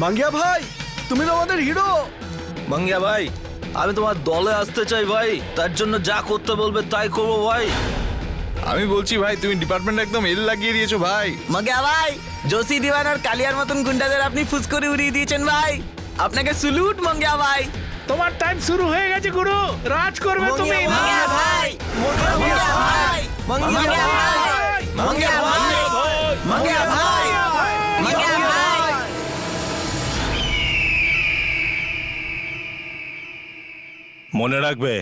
মাঙ্গিয়া ভাই, তুমি তো আমাদের হিরো। মাঙ্গিয়া ভাই, আমি তোমার দলে আসতে চাই ভাই, তার জন্য যা করতে বলবে তাই করবো ভাই। আমি বলছি ভাই, তুমি ডিপার্টমেন্ট একদম এল লাগিয়ে দিয়েছো ভাই। মাঙ্গিয়া ভাই, জোশী দিওয়ান আর কালিয়ার মতন গুন্ডাদের আপনি ফুস করে উড়িয়ে দিয়েছেন ভাই। আপনাকে স্যালুট মাঙ্গিয়া ভাই। তোমার টাইম শুরু হয়ে গেছে গুরু, রাজ করবে তুমি। মাঙ্গিয়া ভাই, মাঙ্গিয়া ভাই, মাঙ্গিয়া ভাই, মাঙ্গিয়া ভাই, মাঙ্গিয়া ভাই, মাঙ্গিয়া ভাই। মনে রাখবে,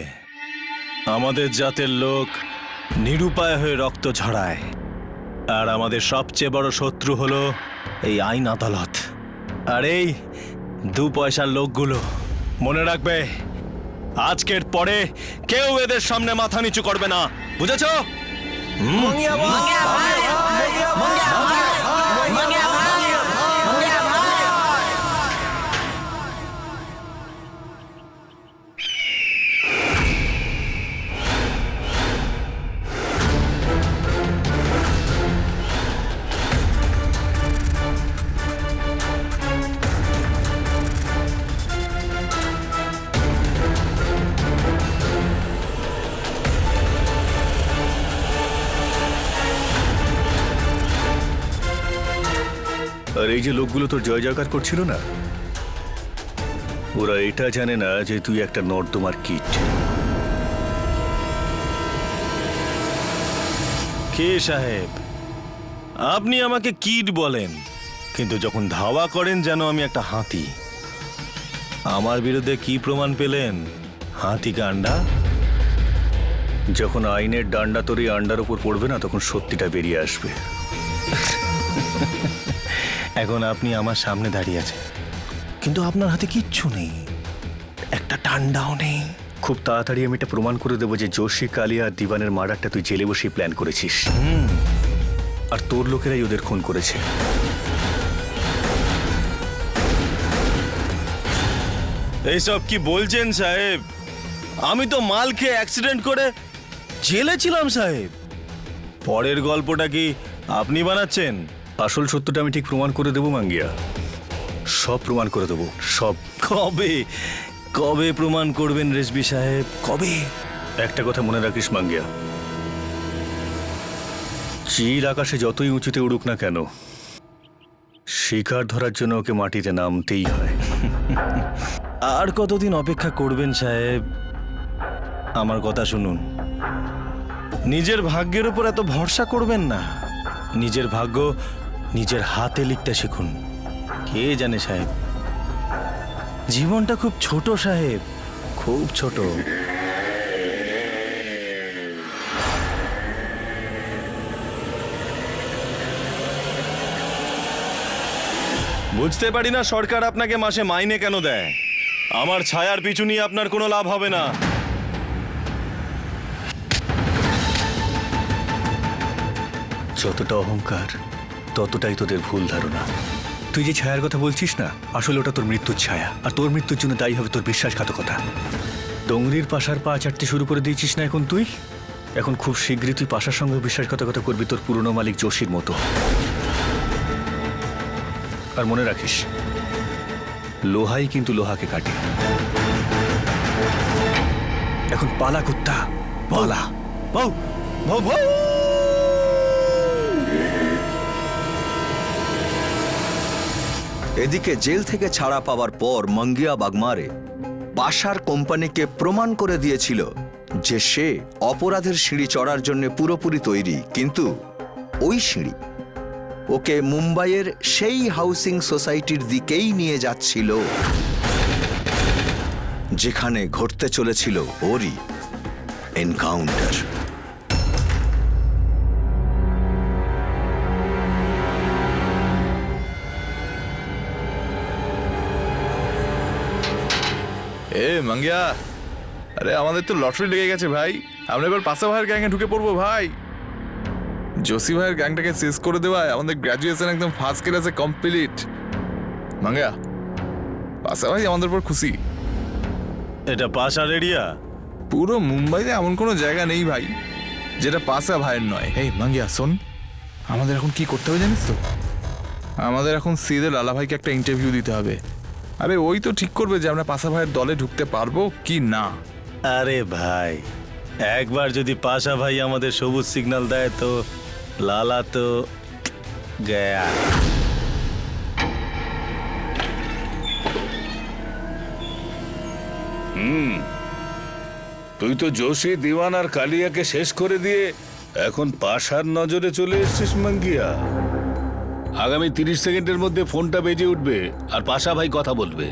আমাদের জাতের লোক নিরুপায় হয়ে রক্ত ঝরায়, আর আমাদের সবচেয়ে বড় শত্রু হলো এই আইন আদালত আর এই 2 পয়সার লোকগুলো। মনে রাখবে, আজকের পরে কেউ এদের সামনে মাথা নিচু করবে না, বুঝেছো? মাঙ্গিয়া ভাই, মাঙ্গিয়া ভাই, মাঙ্গিয়া ভাই, মাঙ্গিয়া ভাই। আর এই যে লোকগুলো তোর জয় জয়কার করছিল না, ওরা এটা জানে না যে তুই একটা নর্দমার কীট। কে সাহেব, আপনি আমাকে কীট বলেন, কিন্তু যখন ধাওয়া করেন যেন আমি একটা হাতি। আমার বিরুদ্ধে কি প্রমাণ পেলেন? হাতি কাণ্ডা? যখন আইনের ডান্ডা তোর এই আন্ডার উপর পড়বে না, তখন সত্যিটা বেরিয়ে আসবে। এখন আপনি আমার সামনে দাঁড়িয়ে আছেন, কিন্তু আপনার হাতে কিচ্ছু নেই, একটা ডান্ডাও নেই। খুব তাড়াতাড়ি আমি এটা প্রমাণ করে দেবো যে জোশী, কালিয়া আর দিবানের মার্ডারটা তুই জেলে বসেই প্ল্যান করেছিস, আর তোর লোকেরাই ওদের খুন করেছে। এইসব কি বলছেন সাহেব? আমি তো মাল খেয়ে অ্যাক্সিডেন্ট করে জেলে ছিলাম সাহেব। পরের গল্পটা কি আপনি বানাচ্ছেন? আসল সত্যটা আমি ঠিক প্রমাণ করে দেবো মাঙ্গিয়া, সব প্রমাণ করে দেবো, সব। কবে কবে প্রমাণ করবেন রেজবি সাহেব, কবে? একটা কথা মনে রাখিস মাঙ্গিয়া, চিল আকাশে যতই উঁচুতে উড়ুক না কেন, শিকার ধরার জন্য ওকে মাটিতে নামতেই হয়। আর কতদিন অপেক্ষা করবেন সাহেব? আমার কথা শুনুন, নিজের ভাগ্যের উপর এত ভরসা করবেন না, নিজের ভাগ্য নিজের হাতে লিখতে শিখুন। কে জানে সাহেব, জীবনটা খুব ছোট সাহেব, খুব ছোট। বুঝতে পারি না সরকার আপনাকে মাসে মাইনে কেন দেয়। আমার ছায়ার পিছু নিয়ে আপনার কোনো লাভ হবে না। যতটা অহংকার ততটাই তোদের ভুল ধারণা। তুই যে ছায়ার কথা বলছিস না, আসলে ওটা তোর মৃত্যুর ছায়া, আর তোর মৃত্যুর জন্য দায়ী হবে তোর বিশ্বাসঘাতকতা। ডোংরির পাশার পা চাটতে শুরু করে দিয়েছিস না এখন তুই? এখন খুব শীঘ্রই তুই পাশার সঙ্গে বিশ্বাসঘাতকতা করবি তোর পুরনো মালিক জোশীর মতো। আর মনে রাখিস, লোহাই কিন্তু লোহাকে কাটে। এখন পালা কুত্তা, পালা। ভাউ ভাউ ভাউ। এদিকে জেল থেকে ছাড়া পাওয়ার পর মাঙ্গিয়া বাগমারে পাশার কোম্পানিকে প্রমাণ করে দিয়েছিল যে সে অপরাধের সিঁড়ি চড়ার জন্য পুরোপুরি তৈরি, কিন্তু ওই সিঁড়ি ওকে মুম্বাইয়ের সেই হাউসিং সোসাইটির দিকেই নিয়ে যাচ্ছিল যেখানে ঘটতে চলেছিল ওরই এনকাউন্টার। এ মাঙ্গিয়া, আরে আমাদের তো লটারি লেগে গেছে ভাই, আমরা এবার পাশা ভাইয়ের গ্যাংয়ে ঢুকে পড়বো ভাই। জোশী ভাইয়ের গ্যাংটাকে শেষ করে দেওয়ায় আমাদের গ্র্যাজুয়েশন একদম ফার্স্ট ক্লাসে কমপ্লিট। মাঙ্গিয়া, পাশা ভাই আমাদের উপর খুশি। এটা পাশার এরিয়া? পুরো মুম্বাইতে এমন কোনো জায়গা নেই ভাই যেটা পাশা ভাইয়ের নয়। এই মাঙ্গিয়া শোন, আমাদের এখন কি করতে হবে জানিস তো? আমাদের এখন সিদের লালা ভাইকে একটা ইন্টারভিউ দিতে হবে। আরে ওই তো ঠিক করবে যে আমরা পাশা ভাইয়ের দলে ঢুকতে পারবো কি না। আরে ভাই, একবার যদি পাশা ভাই আমাদের সবুজ সিগন্যাল দেয় তো লালা তো গয়া। তুই তো যোশী, দিওয়ান আর কালিয়াকে শেষ করে দিয়ে এখন পাশার নজরে চলে এসেছিস মাঙ্গিয়া। আগামী 30 সেকেন্ডের মধ্যে ফোনটা বেজে উঠবে আর পাশা ভাই কথা বলবে।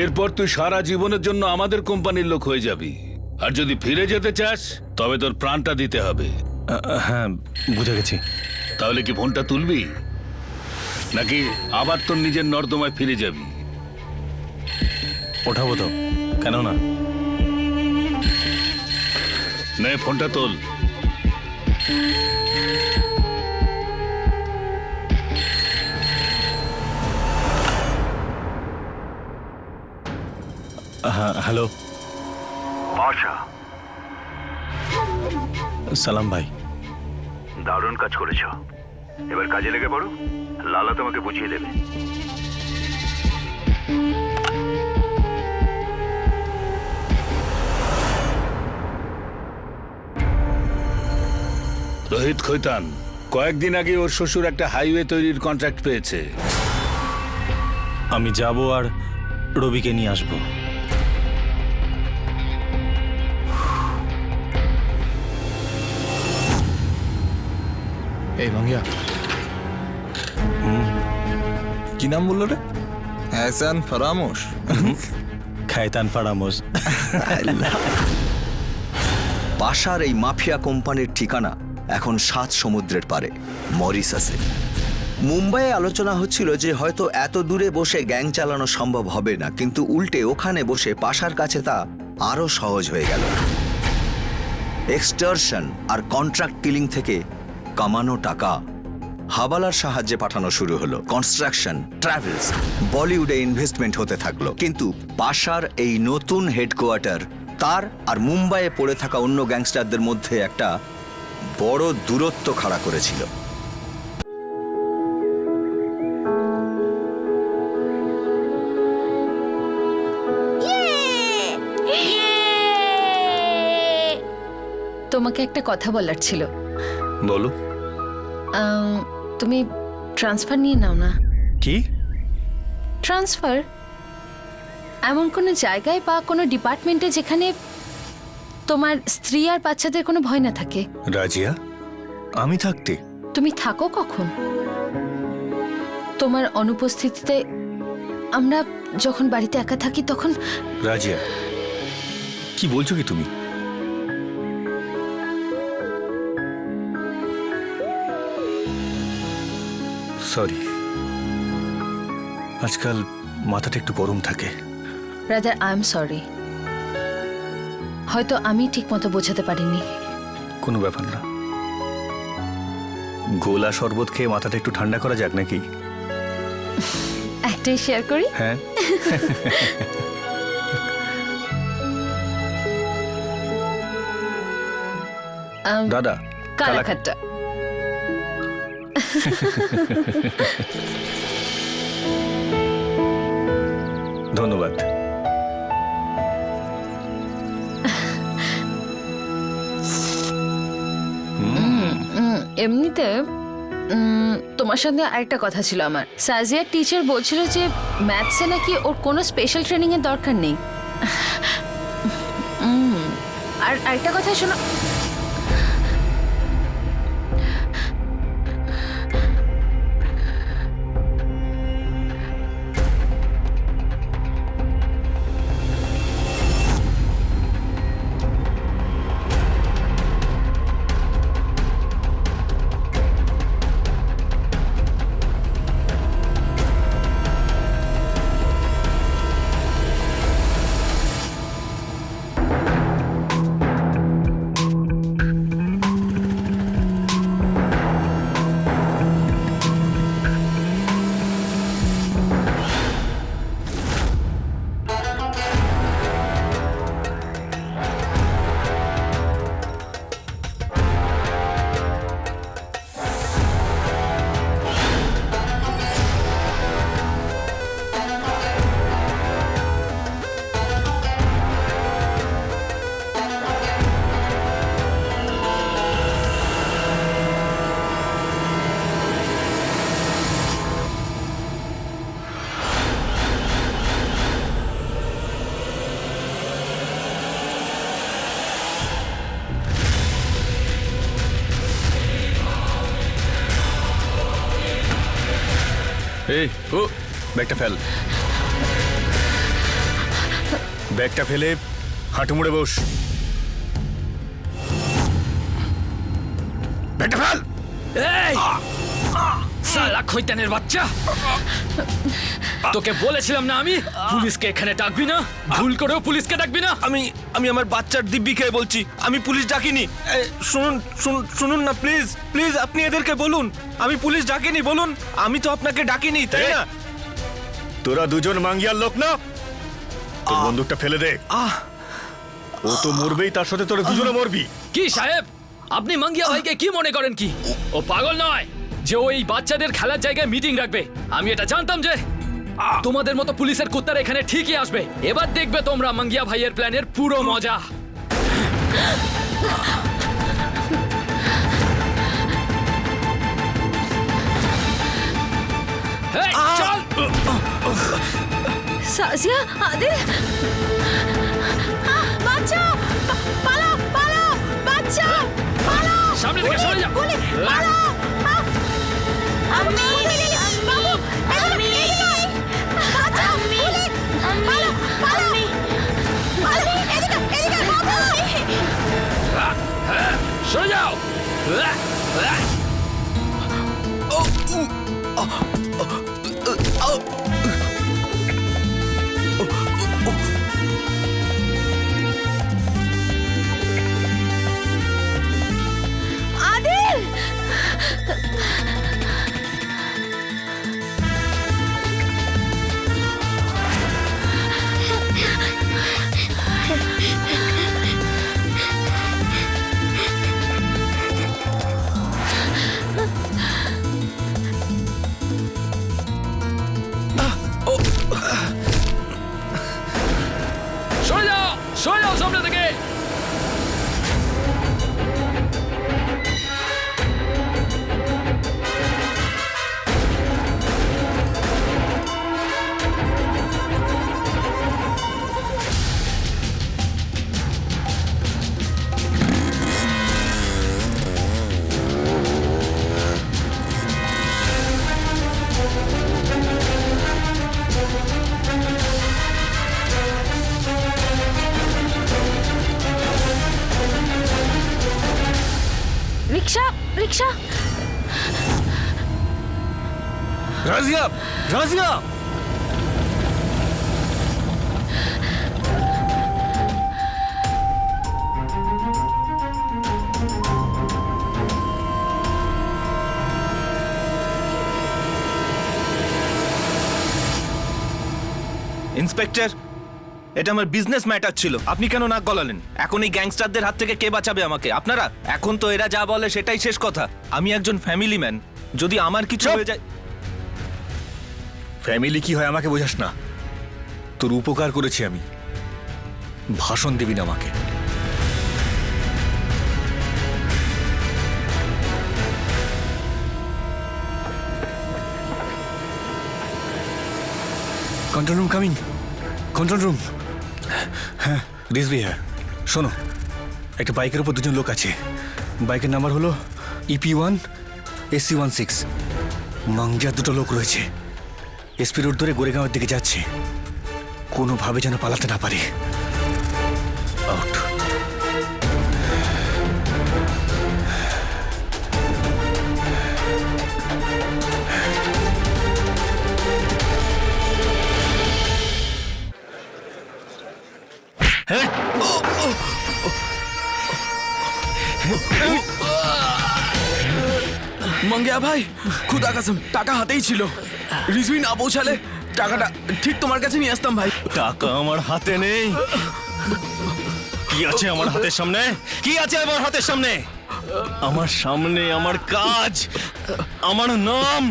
এরপর তুই সারা জীবনের জন্য আমাদের কোম্পানির লোক হয়ে যাবি। আর যদি ফিরে যেতে চাস তবে তোর প্রাণটা দিতে হবে। হ্যাঁ, বুঝে গেছি। তাহলে কি ফোনটা তুলবি নাকি আবার তোর নিজের নর্দমায় ফিরে যাবি? ওঠাবো তো, কেন না? নে ফোনটা তোল। হ্যাঁ, হ্যালো। পাশা, সালাম ভাই। দারুণ কাজ করেছ। এবার কাজে লেগে পড়ো, লালা তোমাকে বুঝিয়ে দেবে। রোহিত খৈতান কয়েকদিন আগে ওর শ্বশুর একটা হাইওয়ে তৈরির কন্ট্রাক্ট পেয়েছে। আমি যাব আর রবিকে নিয়ে আসবো। এই মাঙ্গিয়া, কি নাম বললো রে? হ্যাসান ফারামোশ। খায়তান ফারামোস। পাশার এই মাফিয়া কোম্পানির ঠিকানা এখন 7 সমুদ্রের পারে, মরিশাসে। মুম্বাইয়ে আলোচনা হচ্ছিল যে হয়তো এত দূরে বসে গ্যাং চালানো সম্ভব হবে না, কিন্তু উল্টে ওখানে বসে পাশার কাছে তা আরো সহজ হয়ে গেল। এক্সটর্শন আর কন্ট্রাক্ট কিলিং থেকে কামানো টাকা হাবালার সাহায্যে পাঠানো শুরু হলো। কনস্ট্রাকশন, ট্রাভেলস, বলিউডে ইনভেস্টমেন্ট হতে থাকলো। কিন্তু পাশার এই নতুন হেডকোয়ার্টার তার আর মুম্বাইয়ে পড়ে থাকা অন্য গ্যাংস্টারদের মধ্যে একটা বড় দূরত্ব খাড়া করেছিল। তোমাকে একটা কথা বলার ছিল। বলো। তুমি ট্রান্সফার নিয়ে নাও না। কি ট্রান্সফার এমন কোনো জায়গায় বা কোনো ডিপার্টমেন্টে যেখানে তোমার স্ত্রী আর বাচ্চাদের কোনো ভয় না থাকে। রাজিয়া, আমি থাকতে? তুমি থাকো কখন? তোমার অনুপস্থিতিতে আমরা যখন বাড়িতে একা থাকি তখন। রাজিয়া, কি বলছো কি তুমি? সরি, আজকাল মাথাটা একটু গরম থাকে। Rather I am sorry. হয়তো আমি ঠিকমতো বোঝাতে পারিনি। কোনো ব্যাপার না, গোলা শরবত খেয়ে মাথাটা একটু ঠান্ডা করা যাক নাকি? একটাই শেয়ার করি। হ্যাঁ। দাদা, কালাখাট্টা। ধন্যবাদ। এমনিতে তোমার সঙ্গে আরেকটা কথা ছিল আমার। সাজিয়ার টিচার বলছিল যে ম্যাথসে নাকি ওর কোনো স্পেশাল ট্রেনিং এর দরকার নেই। আর আরেকটা কথা শোনো। এই ও ব্যাগটা ফেল, ব্যাগটা ফেলে হাঁটু মুড়ে বস। ব্যাগটা ফেল। এই সালা খৈতানের বাচ্চা, তোকে বলেছিলাম না আমি পুলিশকে এখানে ডাকবি না, ভুল করেও পুলিশকে ডাকবি না। আমি আমার বাচ্চার দিব্যিকে বলছি, আমি পুলিশ ডাকিনি। শুনুন শুনুন না প্লিজ প্লিজ, আপনি এদেরকে বলুন আমি পুলিশ ডাকিনি, বলুন আমি তো আপনাকে ডাকিনি, তাই না? তোরা দুজন মাঙ্গিয়ার লোক না? তোর বন্দুকটা ফেলে দে। ও তো মরবেই, তার সাথে তোরা দুজনে মরবি। কি সাহেব, আপনি মাঙ্গিয়া ভাইকে কি মনে করেন কি ও পাগল নয় যে ওই বাচ্চাদের খেলার জায়গায় মিটিং রাখবে? আমি এটা জানতাম যে তোমাদের মতো পুলিশের কুত্তারা এখানে ঠিকই আসবে। এবার দেখবে তোমরা মাঙ্গিয়া ভাইয়ের প্ল্যানের পুরো মজা। এই, চল। সাজিয়া, আদিল, বাঁচাও, পালাও, পালাও, বাঁচাও, পালাও। সামনে থেকে সরে যাও। পালাও। আমি বাবু, এদিকে, বাঁচাও, পালাও, পালাও, এদিকে, বাবু। সরে যাও। আদিল, সরে যাও, সরে যাও সামনে থেকে। রিক্সা, রিক্সা। রাজিয়া, রাজিয়া, ইন্সপেক্টর, এটা আমার বিজনেস ম্যাটার ছিল, আপনি কেন নাক গলালেন? এখন এই গ্যাংস্টারদের হাত থেকে কে বাঁচাবে আমাকে? আপনারা? এখন তো এরা যা বলে সেটাই শেষ কথা। আমি একজন ফ্যামিলি ম্যান, যদি আমার কিছু হয়ে যায়। ফ্যামিলি কি হয় আমাকে বোঝাস না। তোর উপকার করেছি আমি, ভাষণ দিবি না আমাকে। Control room coming, control room. হ্যাঁ, রিজভি, হ্যাঁ শোনো, একটা বাইকের উপর দুজন লোক আছে। বাইকের নাম্বার হলো EP1 SC16। মাঙ্গিয়ার দুটো লোক রয়েছে, এসপি রোড ধরে গোরেগাঁওয়ের দিকে যাচ্ছে, কোনোভাবে যেন পালাতে না পারে। আউট। মাঙ্গিয়া ভাই, খুদা কাসম টাকা হাতেই ছিল। রিজভি না পৌঁছালে টাকাটা ঠিক তোমার কাছে নিয়ে আসতাম ভাই। টাকা আমার হাতে নেই। কি আছে আমার হাতের সামনে? কি আছে আমার হাতের সামনে? আমার সামনে আমার কাজ, আমার নাম,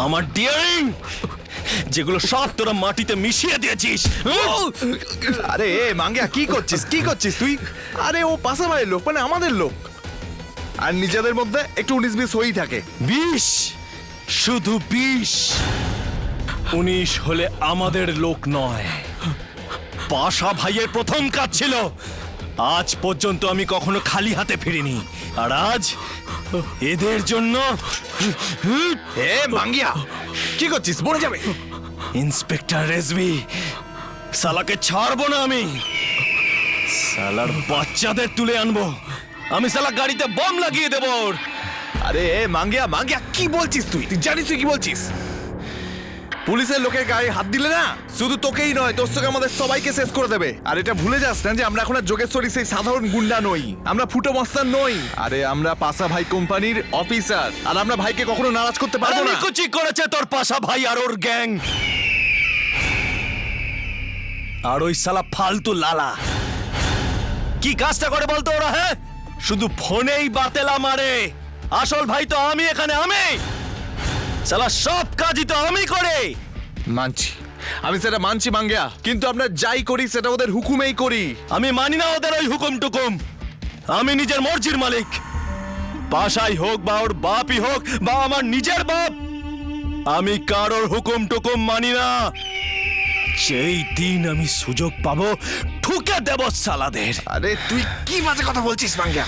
আমার ডিয়ারিং, যেগুলো সব তোরা মাটিতে মিশিয়ে দিয়েছিস। আরে মাঙ্গিয়া, কি করছিস, কি করছিস তুই? আরে ও পাশা ভাইয়ের লোক, মানে আমাদের লোক, আর নিজেদের মধ্যে একটু 19-20 হয়েই থাকে। 20, শুধু 20। 19 হলে আমাদের লোক নয়। পাশা ভাইয়ের প্রথম কাজ ছিল। আজ পর্যন্ত আমি কখনো খালি হাতে ফিরিনি, আর আজ এদের জন্য এ মাঙ্গিয়া কি করছিস, মরে যাবে। ইন্সপেক্টর রেজবি, সালাকে ছাড়বো না আমি। সালার বাচ্চাদের তুলে আনবো আমি, সালা গাড়িতে বম লাগিয়ে দেবো ওর। আরে এ মাঙ্গিয়া মাঙ্গিয়া কি বলছিস তুই? তুই জানিস তুই কি বলছিস? পুলিশের লোকের গায়ে হাত দিলে না শুধু তোকেই নয়, তোর সঙ্গে আমাদের সবাইকে শেষ করে দেবে। আর এটা ভুলে যাস না যে আমরা এখন আর যোগেশ্বরী সেই সাধারণ গুন্ডা নই, আমরা ফুটো মস্তান নই। আরে আমরা পাশা ভাই কোম্পানির অফিসার, আর আমরা ভাইকে কখনো নারাজ করতে পারবো না। কুচি করেছে তোর পাশা ভাই আর ওর গ্যাং। আর ওই সালা ফালতু লালা কি কাজটা করে বলতো ওরা? হ্যাঁ, শুধু ফোনেই বাতেলা মারে। আসল ভাই তো আমি এখানে, আমি সালা সব কাজই তো আমি করে। মানছি, আমি সেটা মানছি মাঙ্গিয়া, কিন্তু আমরা যাই করি সেটা ওদের হুকুমেই করি। আমি মানি না ওদের ওই হুকুম টুকুম। আমি নিজের মর্জির মালিক। পাশাই হোক বা ওর বাপই হোক বা আমার নিজের বাপ, আমি কারোর হুকুম টুকুম মানি না। যেই দিন আমি সুযোগ পাবো ঠুকে দেব সালাদের। আরে তুই কি বাজে কথা বলছিস মাঙ্গিয়া?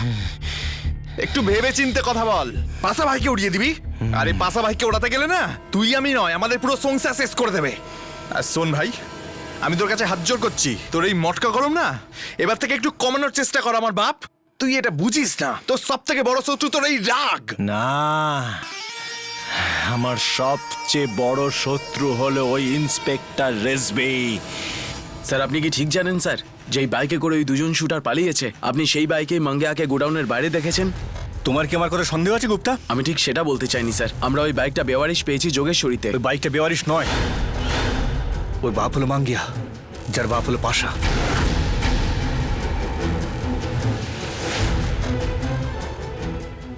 একটু ভেবে চিন্তে কথা বল। পাশা ভাইকে উড়িয়ে দিবি? আরে পাশা ভাইকে ওড়াতে গেলে না তুই আমি নয়, আমাদের পুরো সংসার শেষ করে দেবে। আর শোন ভাই, আমি তোর কাছে হাত জোর করছি, তোর এই মটকা গরম না এবার থেকে একটু কমানোর চেষ্টা কর আমার বাপ। তুই এটা বুঝিস না, তোর সব থেকে বড় শত্রু তোর এই রাগ। না, আমার সবচেয়ে বড় শত্রু হলো ওই ইন্সপেক্টর রেজবি। স্যার আপনি কি ঠিক জানেন স্যার, যেই বাইকে করে ওই দুজন শুটার পালিয়েছে আপনি সেই বাইকেই মাঙ্গিয়াকে গোডাউনের বাইরে দেখেছেন? তোমার কি আমার কথা সন্দেহ আছে গুপ্তা? আমি ঠিক সেটা বলতে চাইনি স্যার, আমরা ওই বাইকটা বেওয়ারিশ পেয়েছি যোগেশ্বরীতে। ওই বাইকটা বেওয়ারিশ নয়, ওর বাপ হলো মাঙ্গিয়া, যার বাপ হলো পাশা।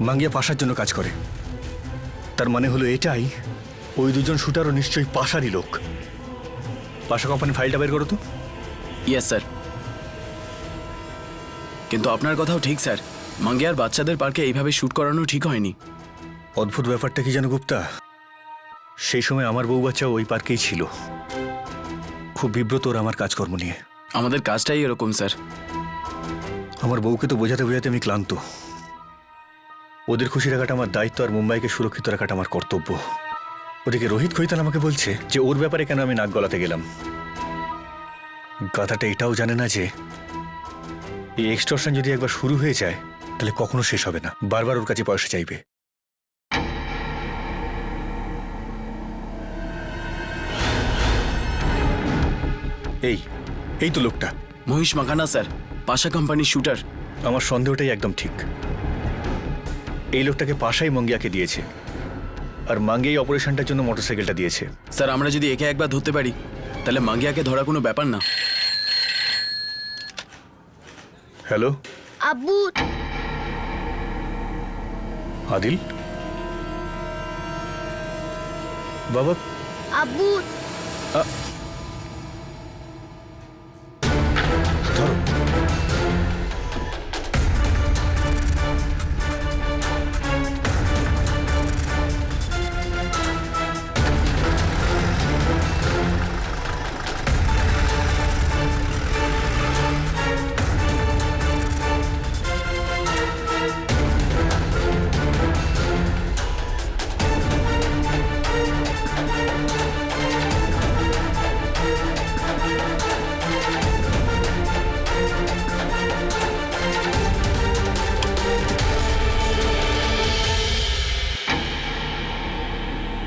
মাঙ্গিয়া পাশার জন্য কাজ করে, তার মানে হলো এটাই ওই দুজন শুটারও নিশ্চয়ই পাশারই লোক। পাশা কোম্পানির ফাইলটা বের করো তো। Yes sir. কিন্তু আপনার কথাও ঠিক স্যার, মাঙ্গিয়ার বাচ্চাদের পার্কে এইভাবে শুট করানো ঠিক হয়নি। অদ্ভুত ব্যাপারটা কি জানো গুপ্তা, সেই সময় আমার বউ বাচ্চা ওই পার্কেই ছিল। খুব বিব্রত ওরা আমার কাজকর্ম নিয়ে। আমাদের কাজটাই এরকম স্যার। আমার বউকে তো বোঝাতে বোঝাতে আমি ক্লান্ত। ওদের খুশি রাখাটা আমার দায়িত্ব, আর মুম্বাইকে সুরক্ষিত রাখাটা আমার কর্তব্য। ওদিকে রোহিত খৈতান আমাকে বলছে যে ওর ব্যাপারে কেন আমি নাক গলাতে গেলাম। গাধাটা এটাও জানে না যে এই এক্সটর্শন যদি একবার শুরু হয়ে যায় তাহলে কখনো শেষ হবে না, বারবার ওর কাছে পয়সা চাইবে। এই এই তো লোকটা মহিষ মাখানা স্যার, পাশা কোম্পানির শুটার। আমার সন্দেহটাই একদম ঠিক। এই লোকটাকে পাশাই মঙ্গিয়াকে দিয়েছে, আর মাঙ্গিয়া এই অপারেশনটার জন্য মোটরসাইকেলটা দিয়েছে। স্যার আমরা যদি একে একবার ধরতে পারি তাহলে মাঙ্গিয়াকে ধরা কোনো ব্যাপার না। হ্যালো আব্বু, আদিল বাবা। আব্বু ধরো।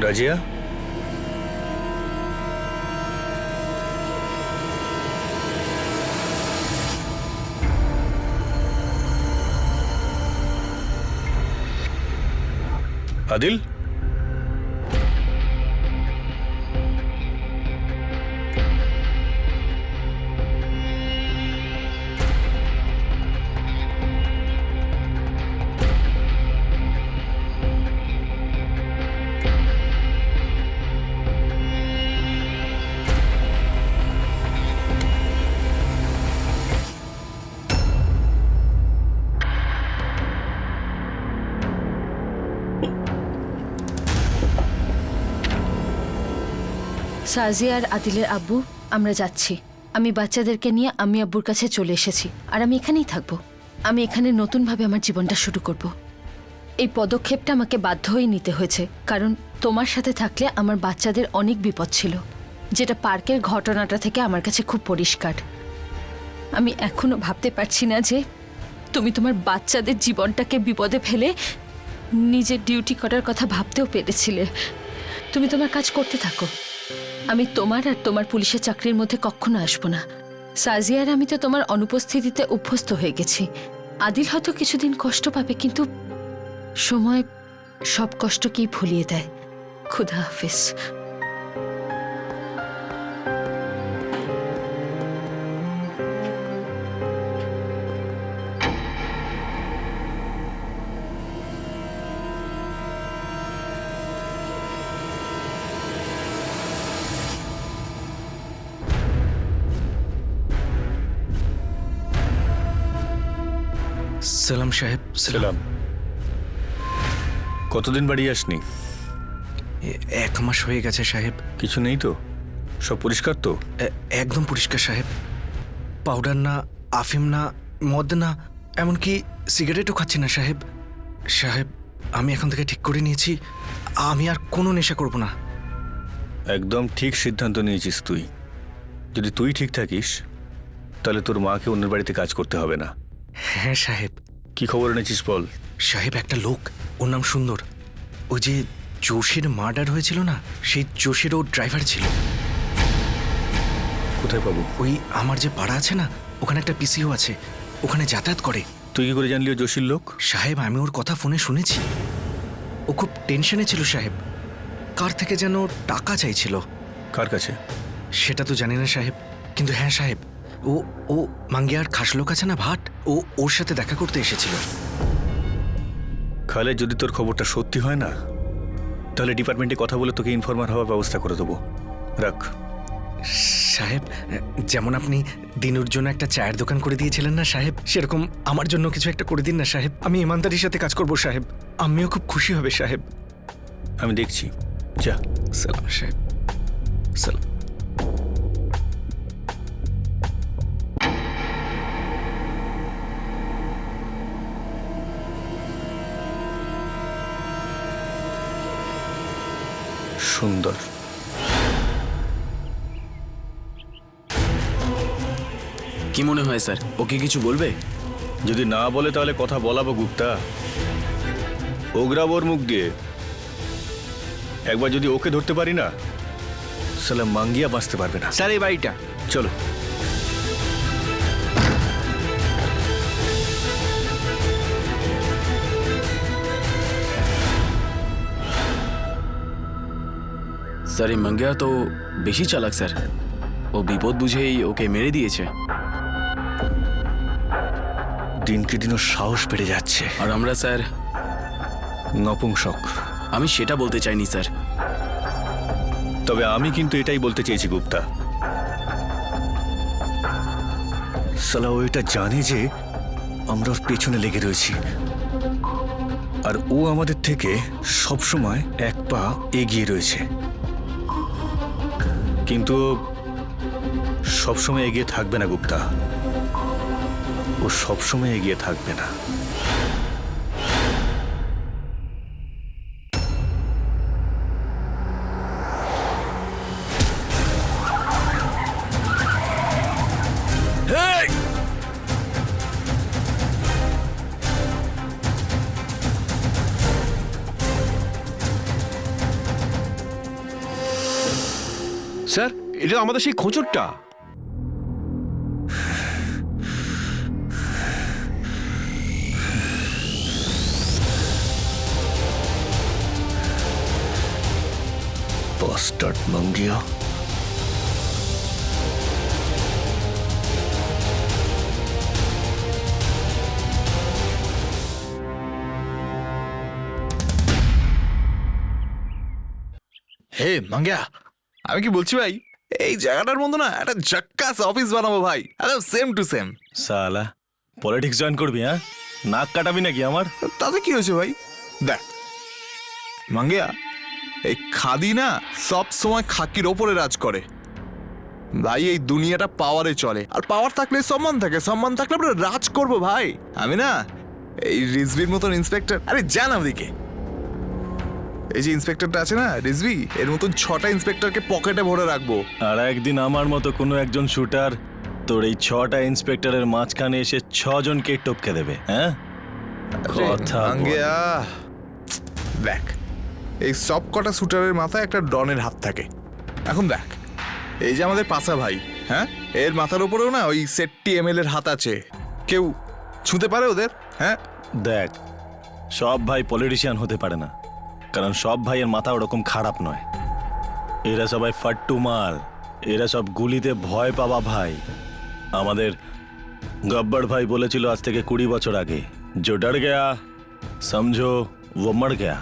রাজিয়া, আদিল, সাজিয়া আর আদিলের আব্বু, আমরা যাচ্ছি। আমি বাচ্চাদেরকে নিয়ে আমি আব্বুর কাছে চলে এসেছি, আর আমি এখানেই থাকবো। আমি এখানে নতুনভাবে আমার জীবনটা শুরু করব। এই পদক্ষেপটা আমাকে বাধ্য হয়ে নিতে হয়েছে, কারণ তোমার সাথে থাকলে আমার বাচ্চাদের অনেক বিপদ ছিল, যেটা পার্কের ঘটনাটা থেকে আমার কাছে খুব পরিষ্কার। আমি এখনো ভাবতে পারছি না যে তুমি তোমার বাচ্চাদের জীবনটাকে বিপদে ফেলে নিজের ডিউটি করার কথা ভাবতেও পেরেছিলে। তুমি তোমার কাজ করতে থাকো, আমি তোমার আর তোমার পুলিশের চাকরির মধ্যে কখনো আসবো না। সাজিয়ার আমি তো তোমার অনুপস্থিতিতে অভ্যস্ত হয়ে গেছি। আদিল হয়তো কিছুদিন কষ্ট পাবে, কিন্তু সময় সব কষ্টকেই ভুলিয়ে দেয়। খুদা হাফিজ। সালাম সাহেব, সালাম। কতদিন বাড়ি আসনি? 1 মাস হয়ে গেছে সাহেব। কিছু নেই তো? সব পরিষ্কার তো? একদম পরিষ্কার সাহেব। পাউডার না, আফিম না, মদ না, এমনকি সিগারেটও খাচ্ছি না সাহেব। সাহেব, আমি এখন থেকে ঠিক করে নিয়েছি আমি আর কোনো নেশা করব না। একদম ঠিক সিদ্ধান্ত নিয়েছিস তুই। যদি তুই ঠিক থাকিস তাহলে তোর মাকে অন্যের বাড়িতে কাজ করতে হবে না। হ্যাঁ সাহেব। কি খবর এনেছিস বল। সাহেব, একটা লোক, ওর নাম সুন্দর, ওই যে জোশের মার্ডার হয়েছিল না, সেই জোশের ও ড্রাইভার ছিল। কোথায় পাবো? ওই আমার যে পাড়া আছে না, ওখানে একটা পিসিও আছে, ওখানে যাতায়াত করে। তুই কি করে জানলি ও জোশীর লোক? সাহেব, আমি ওর কথা ফোনে শুনেছি। ও খুব টেনশনে ছিল সাহেব, কার থেকে যেন টাকা চাইছিল। কার কাছে? সেটা তো জানি না সাহেব, কিন্তু হ্যাঁ সাহেব, ও ও মাঙ্গিয়ার খাস লোক আছে না, ভাট, ও ওর সাথে দেখা করতে এসেছিল। খালে, যদি তোর খবরটা সত্যি হয় না তাহলে ডিপার্টমেন্টে কথা বলে তোকে ইনফরমার হওয়ার ব্যবস্থা করে দেবো। রাখ। সাহেব, যেমন আপনি দিনুর জন্য একটা চায়ের দোকান করে দিয়েছিলেন না সাহেব, সেরকম আমার জন্য কিছু একটা করে দিন না সাহেব। আমি ইমানদারির সাথে কাজ করব সাহেব, আমিও খুব খুশি হবে সাহেব। আমি দেখছি। যা। সালাম সাহেব। সালাম। সুন্দর। কি মনে হয় স্যার, ও কি কিছু বলবে? যদি না বলে তাহলে কথা বলাবো গুপ্তা, ওগরাব ওর মুখ দিয়ে। একবার যদি ওকে ধরতে পারি না, সালা মাঙ্গিয়া বাঁচতে পারবে না। স্যার, এই বাড়িটা। চলো। স্যার, এই মাঙ্গিয়া তো বেশি চালাক স্যার, ও বিপদ বুঝেই ওকে মেরে দিয়েছে। দিনকে দিন ওর সাহস বেড়ে যাচ্ছে। আর আমরা স্যার নপুংসক। আমি সেটা বলতে চাইনি স্যার। তবে আমি কিন্তু এটাই বলতে চেয়েছি গুপ্তা, সালা ও এটা জানে যে আমরা ওর পেছনে লেগে রয়েছি, আর ও আমাদের থেকে সবসময় 1 পা এগিয়ে রয়েছে। কিন্তু সবসময় এগিয়ে থাকবে না গুপ্তা, ও সবসময় এগিয়ে থাকবে না। স্যার, এটা আমাদের সেই খোঁচরটা। Bastard Mangia. হে মাঙ্গিয়া, আমি কি বলছি ভাই, এই জায়গাটার মতো না একটা জাক্কাস অফিস বানাবো ভাই, একদম সেম টু সেম। সালা পলিটিক্স জয়েন করবি? হ্যাঁ, নাক কাটাবি নাকি আমার? তাতে কি হয়েছে ভাই? দেখ মাঙ্গিয়া, এই খাদি না সব সময় খাকির ওপরে রাজ করে ভাই। এই দুনিয়াটা পাওয়ারে চলে, আর পাওয়ার থাকলে সম্মান থাকে, সম্মান থাকলে আমরা রাজ করবো ভাই। আমি না এই রিজভির মতন ইন্সপেক্টর, আরে যান ওদিকে। এই যে ইন্সপেক্টরটা আছে না রিজভি, এর মতন 6টা ইন্সপেক্টরকে পকেটে ভরে রাখবো। আর একদিন আমার মতো কোনো একজন শুটার তোর এই 6টা ইন্সপেক্টরের মাঝখানে এসে 6 জনকে টপকে দেবে। হ্যাঁ, কথা বল। মাঙ্গিয়া, দেখ এই সব কটা শুটারের মাথায় একটা ডনের হাত থাকে। এখন দেখ এই যে আমাদের পাশা ভাই, হ্যাঁ, এর মাথার উপরেও না ওই সেটটি এমএল এর হাত আছে। কেউ ছুঁতে পারে ওদের? হ্যাঁ, দেখ, সব ভাই পলিটিশিয়ান হতে পারে না, কারণ সব ভাইয়ের মাথা ওরকম খারাপ নয়। এরা সবাই ফাট্টু মাল, এরা সব গুলিতে ভয় পাওয়া ভাই। আমাদের গব্বর ভাই বলেছিল আজ থেকে 20 বছর আগে, जो डर गया समझो वो मर गया।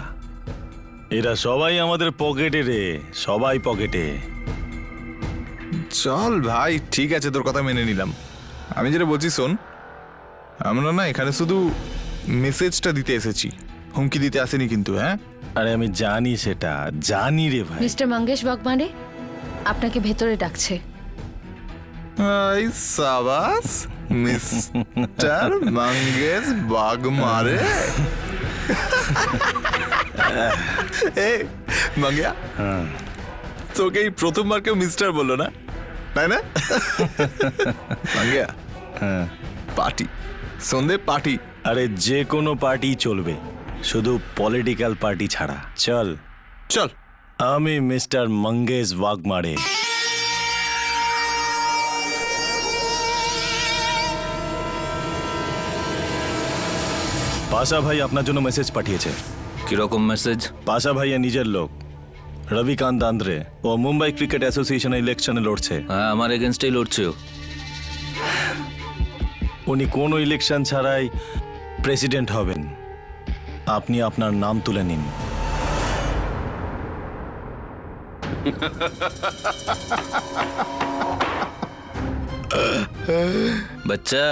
এরা সবাই আমাদের পকেটে রে, সবাই পকেটে। চল ভাই, ঠিক আছে, তোর কথা মেনে নিলাম। আমি যেটা বলছি শোন, আমরা না এখানে শুধু মেসেজটা দিতে এসেছি, হুমকি দিতে আসেনি কিন্তু। হ্যাঁ, আরে আমি জানি, সেটা জানি রে ভাই। মিস্টার মঙ্গেশ বাগমারে আপনাকে ভেতরে ডাকছে। এই সাবাস মিস্টার মঙ্গেশ বাগমারে। এই মঙ্গিয়া, তোকে এই প্রথমবার কেউ মিস্টার বললো না, তাই না? মঙ্গিয়া, পার্টি সন্ধে পার্টি। আরে যে কোনো পার্টি চলবে, শুধু পলিটিক্যাল পার্টি ছাড়া। চল চল। আমি মিস্টার মঙ্গেশ বাগমারে। পাশা ভাই আপনার জন্য মেসেজ পাঠিয়েছে। কিরকম মেসেজ? পাশা ভাইয়ের নিজের লোক রবিকান্ত আন্দ্রে, ও মুম্বাই ক্রিকেট অ্যাসোসিয়েশনের ইলেকশনে লড়ছে। হ্যাঁ, আমার এগেনস্টেই লড়ছে। উনি কোনো ইলেকশন ছাড়াই প্রেসিডেন্ট হবেন। আপনি আপনার নাম তুলে নিন। বাচ্চা,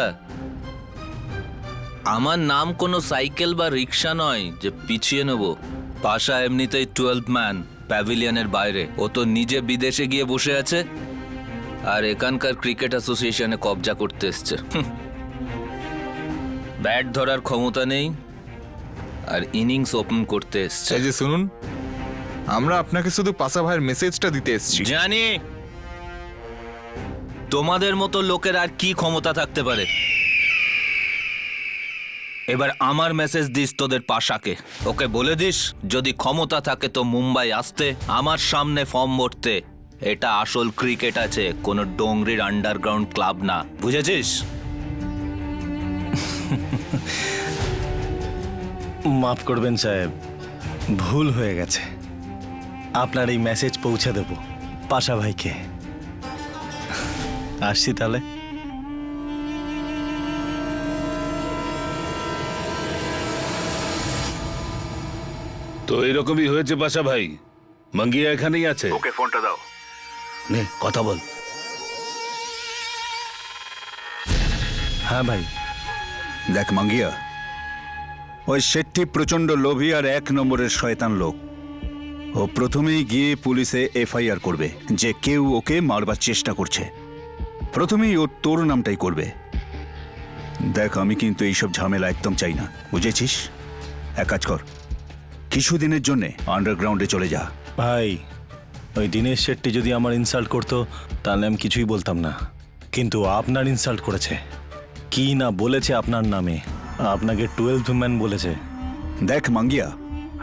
আমার নাম কোনো সাইকেল বা রিক্সা নয় যে পিছিয়ে নেব। পাশা এমনিতেই 12th ম্যান প্যাভিলিয়নের বাইরে। ও তো নিজে বিদেশে গিয়ে বসে আছে, আর এখানকার ক্রিকেট অ্যাসোসিয়েশনে কবজা করতে এসছে। ব্যাট ধরার ক্ষমতা নেই, আর ইনিংস ওপেন করতে এসছে। এই যে শুনুন, আমরা আপনাকে শুধু পাশা ভাইয়ের মেসেজটা দিতে এসেছি। জানি তোমাদের মতো লোকের আর কি ক্ষমতা থাকতে পারে। এবার আমার মেসেজ দিস তোদের পাশাকে, ওকে বলে দিস যদি ক্ষমতা থাকে তো মুম্বাই আসতে, আমার সামনে ফর্ম ভরতে। এটা আসল ক্রিকেট আছে, কোনো ডোংরির আন্ডারগ্রাউন্ড ক্লাব না, বুঝেছিস? মাফ করবেন সাহেব, ভুল হয়ে গেছে। আপনার এই মেসেজ পৌঁছে দেব পাশা ভাইকে। আসছি তাহলে। তো এরকমই হয়েছে পাশা ভাই, মঙ্গিয়া এখানেই আছে। ওকে ফোনটা দাও। নে কথা বল। হ্যাঁ ভাই। দেখ মাঙ্গিয়া, ওই শেট্টি প্রচন্ড লোভী আর 1 নম্বরের শয়তান লোক। ও প্রথমেই গিয়ে পুলিশে এফআইআর করবে যে কেউ ওকে মারবার চেষ্টা করছে। প্রথমেই ও তোর নামটাই করবে। দেখ, আমি কিন্তু এইসব ঝামেলা একদম চাই না, বুঝেছিস? এক কাজ কর, কিছুদিনের জন্যে আন্ডারগ্রাউন্ডে চলে যা। ভাই, ওই দীনেশ শেট্টি যদি আমার ইনসাল্ট করতো তাহলে আমি কিছুই বলতাম না, কিন্তু আপনার ইনসাল্ট করেছে। কি না বলেছে আপনার নামে, আপনাকে 12th ম্যান বলেছে। দেখ মাঙ্গিয়া,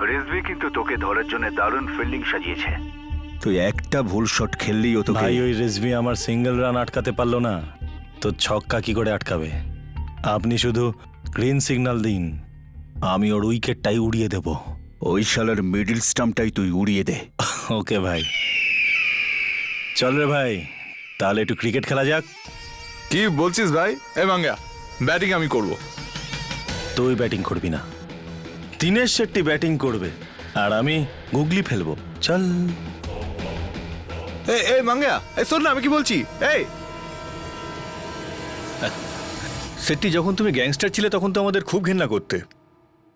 রিজভি কিন্তু তোকে ধরার জন্য দারুণ ফিল্ডিং সাজিয়েছে। তুই একটা ভুল শট খেললেই ও তোকে। ভাই, ওই রিজভি আমার সিঙ্গেল রান আটকাতে পারলো না, তো ছক্কা কি করে আটকাবে? আপনি শুধু গ্রিন সিগন্যাল দিন, আমি ওর উইকেটটাই উড়িয়ে দেব। ওই শালার মিডল স্টাম্পটাই তুই উড়িয়ে দে। ওকে ভাই। চল রে ভাই, তাহলে একটু ক্রিকেট খেলা যাক। কি বলছিস ভাই? এ মাঙ্গিয়া, ব্যাটিং আমি করব। তুই ব্যাটিং করবি না, দীনেশ শেট্টি ব্যাটিং করবে, আর আমি গুগলি ফেলবো। চল। এই মাঙ্গিয়া, এই শোন না আমি কি বলছি। এই সেট্টি, যখন তুমি গ্যাংস্টার ছিলে তখন তো আমাদের খুব ঘৃণা করতে,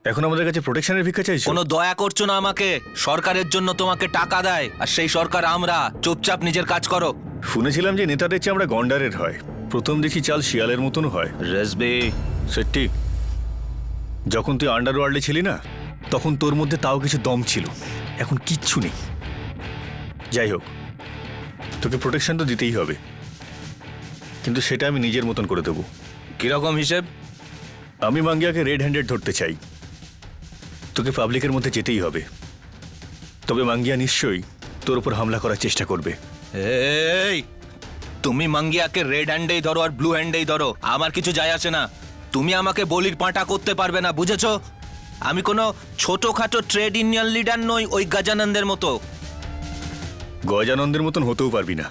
এখন আমাদের কাছে প্রোটেকশনের ভিক্ষা চাইছো। কোনো দয়া করছো না আমাকে? সরকারের জন্য তোমাকে টাকা দেয়, আর সেই সরকার আমরা। চুপচাপ নিজের কাজ করো। শুনেছিলাম যে নেতাদের চেয়ে আমরা গন্ডারের হয়। প্রথম দেখি চাল শিয়ালের মতন হয়। রেজবি, সেট্টি, যখন তুই আন্ডারওয়ার্ল্ডে ছিলি না, তখন তোর মধ্যে তাও কিছু দম ছিল, এখন কিচ্ছু নেই। যাই হোক, তোকে প্রোটেকশন তো দিতেই হবে, কিন্তু সেটা আমি নিজের মতন করে দেবো। কিরকম হিসেব? আমি মাঙ্গিয়াকে রেড হ্যান্ডেড ধরতে চাই, তোকে পাবলিকের মধ্যে যেতেই হবে। তবে মাঙ্গিয়া নিশ্চয়ই তোর উপর হামলা করার চেষ্টা করবে। এই, তুমি মাঙ্গিয়াকে রেড হ্যান্ডেই ধরো আর ব্লু হ্যান্ডেই ধরো, আমার কিছু যায় আসে না। তুমি আমাকে বলির পাঁটা করতে পারবে না, বুঝেছো? আমি কোনো ছোটখাটো ট্রেড ইউনিয়ন লিডার নই ওই গজানন্দের মতো। গজানন্দের মতন হতেও পারবি না।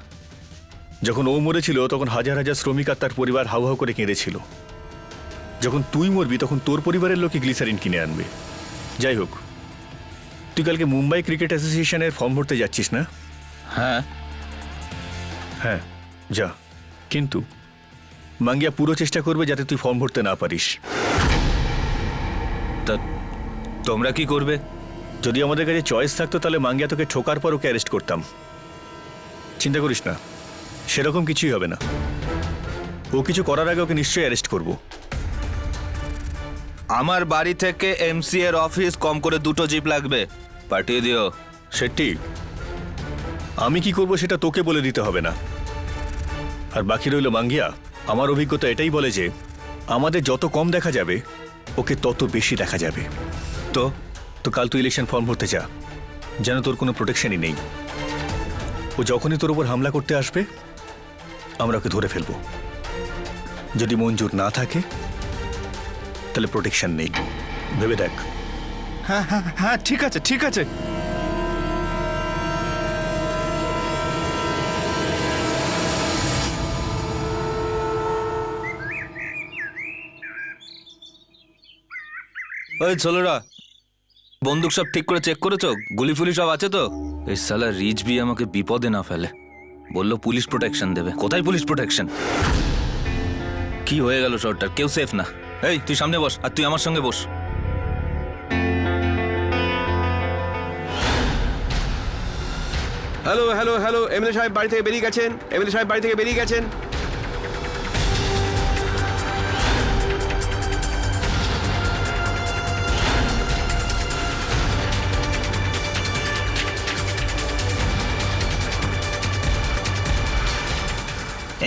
যখন ও মরেছিল তখন হাজার হাজার শ্রমিক আর তার পরিবার হাউ হাউ করে কেঁদেছিল। যখন তুই মরবি তখন তোর পরিবারের লোকে গ্লিসারিন কিনে আনবে। যাই হোক, তুই কালকে মুম্বাই ক্রিকেট অ্যাসোসিয়েশনের ফর্ম ভরতে যাচ্ছিস না? হ্যাঁ হ্যাঁ, যা, কিন্তু মাঙ্গিয়া পুরো চেষ্টা করবে যাতে তুই ফর্ম ভরতে না পারিস। তা তোমরা কি করবে? যদি আমাদের কাছে চয়েস থাকতো তাহলে মাঙ্গিয়া তোকে ঠোকার পর ওকে অ্যারেস্ট করতাম। চিন্তা করিস না, সেরকম কিছুই হবে না। ও কিছু করার আগে ওকে নিশ্চয়ই অ্যারেস্ট করব। আমার বাড়ি থেকে এমসি এর অফিস কম করে 2টো জিপ লাগবে, পাঠিয়ে দিও। সেটি আমি কি করব সেটা তোকে বলে দিতে হবে না। আর বাকি রইল মাঙ্গিয়া, আমার অভিজ্ঞতা এটাই বলে যে আমাদের যত কম দেখা যাবে ওকে তত বেশি দেখা যাবে। তো তো কাল তুই ইলেকশন ফর্ম ভরতে যা, যেন তোর কোনো প্রোটেকশনই নেই। ও যখনই তোর উপর হামলা করতে আসবে আমরা ওকে ধরে ফেলবো। যদি মঞ্জুর না থাকে তাহলে প্রোটেকশন নেই, ভেবে দেখ। হ্যাঁ হ্যাঁ হ্যাঁ, ঠিক আছে ঠিক আছে। ওই ছোলরা, বন্দুক সব ঠিক করে চেক করেছো? গুলি ফুলি সব আছে তো? এই সালা রিচ বি আমাকে বিপদে না ফেলে। বললো পুলিশ প্রোটেকশন দেবে, কোথায় পুলিশ প্রোটেকশন? কি হয়ে গেল শহরটার? কেউ সেফ না। এই তুই সামনে বস, আর তুই আমার সঙ্গে বস। হ্যালো হ্যালো হ্যালো, এমএলএ সাহেব বাড়ি থেকে বেরিয়ে গেছেন, এমএলএ সাহেব বাড়ি থেকে বেরিয়ে গেছেন।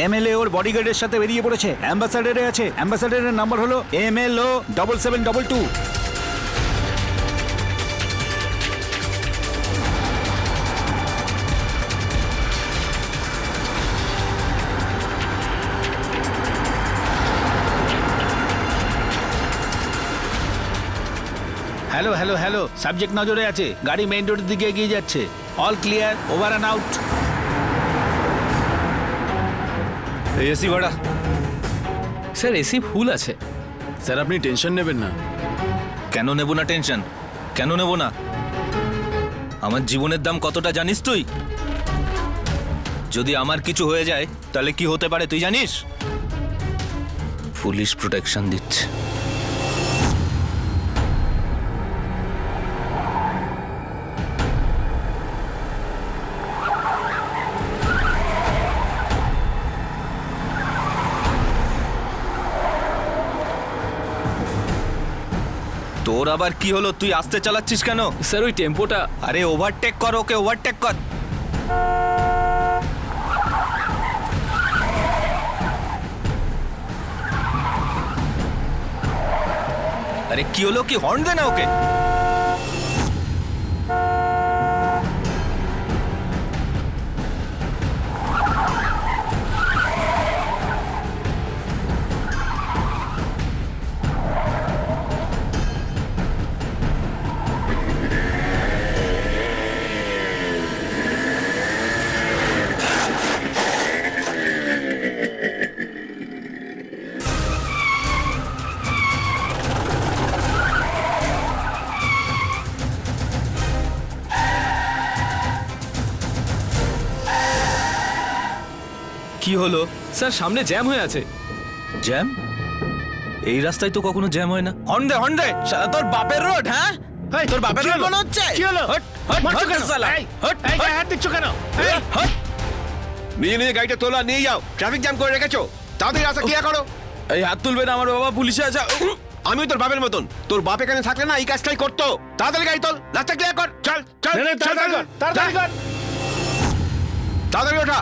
এমএলএ ওর বডিগার্ডের সাথে বেরিয়ে পড়েছে, অ্যাম্বাসাডারে আছে। অ্যাম্বাসাডারের নাম্বার হলো MLO 7722। Hello hello hello, subject নজরে আছে, গাড়ি মেইন রোডের দিকে এগিয়ে যাচ্ছে। All clear, over and out. AC ভাড়া স্যার, এসি ফুল আছে। স্যার আপনি টেনশন নেবেন না। কেন নেব না টেনশন? কেন নেব না? আমার জীবনের দাম কতটা জানিস তুই? যদি আমার কিছু হয়ে যায় তাহলে কি হতে পারে তুই জানিস? পুলিশ প্রোটেকশন দিচ্ছে। তোর আবার কি হলো? তুই আস্তে চালাচ্ছিস কেন? স্যার ওই টেম্পোটা। আরে ওভারটেক কর ওকে, ওভারটেক কর। আরে কি হলো? কি হর্ন দে না ওকে। কি হলো? স্যার সামনে জ্যাম হয়ে আছে। জ্যাম? এই রাস্তায় তো কখনো জ্যাম হয় না। হর্ন দে, হর্ন দে। শালা তোর বাপের রোড? হ্যাঁ তোর বাপের রোড মনে হচ্ছে? কি হলো? হট হট মারছো হট কেন? শালা। এই, হট এই, হট, হাত দিচ্ছ কেন? এই, হট। নিজে নিজে গাড়িটা তোলা নিয়ে যাও, ট্রাফিক জ্যাম করে রেখেছো। তাড়াতাড়ি রাস্তা ক্লিয়ার করো। এই হাত তুলবে না, আমার বাবা পুলিশে আছে। আমিও তোর বাপের মতন। তোর বাপ এখানে থাকলে না এই কাজটাই করতো। তাড়াতাড়ি গাড়ি তোল, রাস্তা ক্লিয়ার কর। চল চল তাড়াতাড়ি কর, তাড়াতাড়ি কর, তাড়াতাড়ি ওঠা।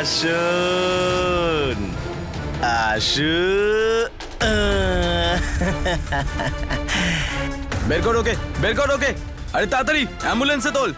আসুন আসুন। বের কর ওকে, বের কর ওকে। আরে তাড়াতাড়ি অ্যাম্বুলেন্সে তোল।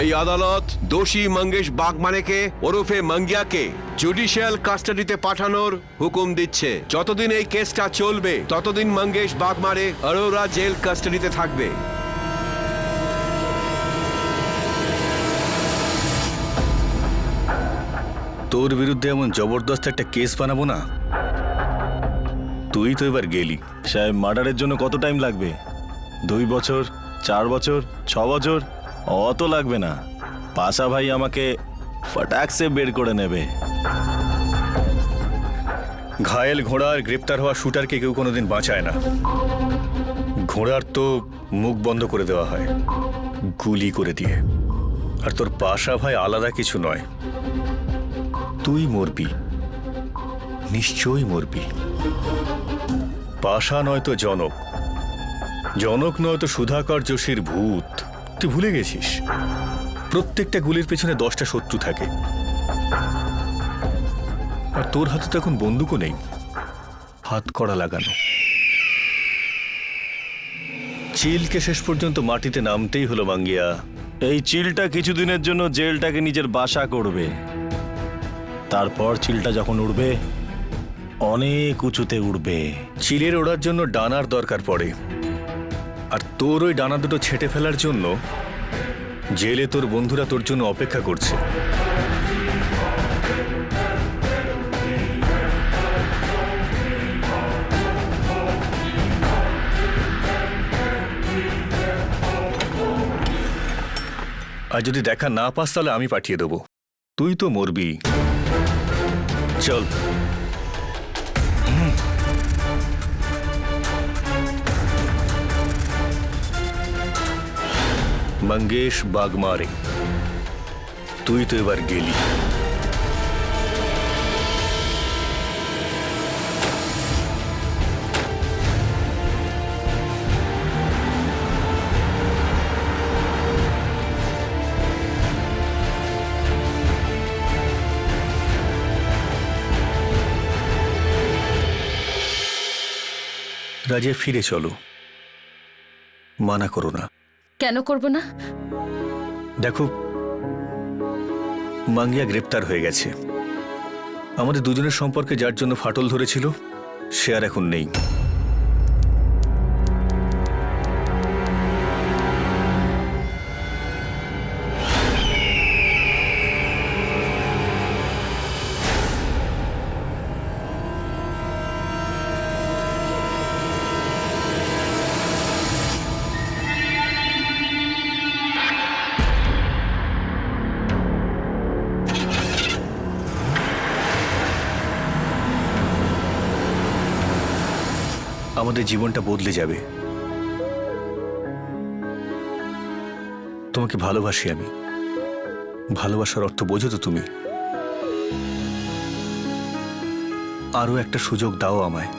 এই আদালত দোষী মঙ্গেশ বাগমারেকে ওরফে মঙ্গিয়াকে জুডিশিয়াল কাস্টাডিতে পাঠানোর হুকুম দিচ্ছে। যতদিন এই কেসটা চলবে ততদিন মঙ্গেশ বাগমারে অরোরা জেল কাস্টাডিতে থাকবে। তোর বিরুদ্ধে এমন জবরদস্ত একটা কেস বানাবো না, তুই তো এবার গেলি। সাহেব, মার্ডারের জন্য কত টাইম লাগবে? 2 বছর, 4 বছর, 6 বছর? অত লাগবে না। পাশা ভাই আমাকে ফটাকসে বের করে নেবে। ঘায়েল ঘোড়ার গ্রেপ্তার হওয়া শুটারকে কেউ কোনোদিন বাঁচায় না। ঘোড়ার তো মুখ বন্ধ করে দেওয়া হয় গুলি করে দিয়ে। আর তোর পাশা ভাই আলাদা কিছু নয়, তুই মরবি, নিশ্চয়ই মরবি। পাশা নয়তো জনক, জনক নয়তো সুধাকর যোশীর ভূত। তুই ভুলে গেছিস প্রত্যেকটা গুলির পেছনে 10টা শত্রু থাকে। আর তোর হাতে তো এখন বন্দুকও নেই, হাত কড়া লাগানো। চিলকে শেষ পর্যন্ত মাটিতে নামতেই হলো মাঙ্গিয়া। এই চিলটা কিছুদিনের জন্য জেলটাকে নিজের বাসা করবে। তারপর চিলটা যখন উড়বে, অনেক উঁচুতে উড়বে। চিলের ওড়ার জন্য ডানার দরকার পড়ে, আর তোর ওই ডানা দুটো ছেঁটে ফেলার জন্য জেলে তোর বন্ধুরা তোর জন্য অপেক্ষা করছে। আর যদি দেখা না পাস তাহলে আমি পাঠিয়ে দেবো, তুই তো মরবি। চল। মঙ্গেশ বাগমারে, তুই তো এবার গেলি। রাজে ফিরে চলো, মানা করো না। কেন করব না? দেখো, মাঙ্গিয়া গ্রেপ্তার হয়ে গেছে। আমাদের দুজনের সম্পর্কে যার জন্য ফাটল ধরেছিল সে আর এখন নেই। আমাদের জীবনটা বদলে যাবে। তোমাকে ভালোবাসি আমি। ভালোবাসার অর্থ বোঝো তো তুমি? আরো একটা সুযোগ দাও আমায়।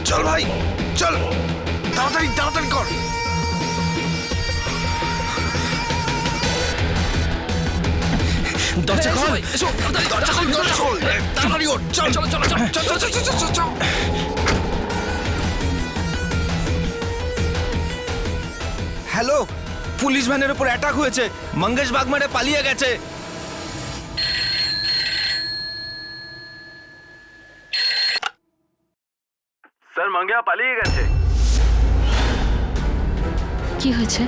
চল ভাই চল, তাড়াতাড়ি তাড়াতাড়ি কর। দরজা খোল, দরজা খোল, দরজা খোল, তাড়াতাড়ি ওঠ, চল চল চল চল চল চল চল চল চল। হ্যালো, পুলিশ ভ্যানের উপর অ্যাটাক হয়েছে, মঙ্গেশ বাগমারে পালিয়ে গেছে। স্যার, মাঙ্গিয়া পালিয়ে গেছে। কি হয়েছে?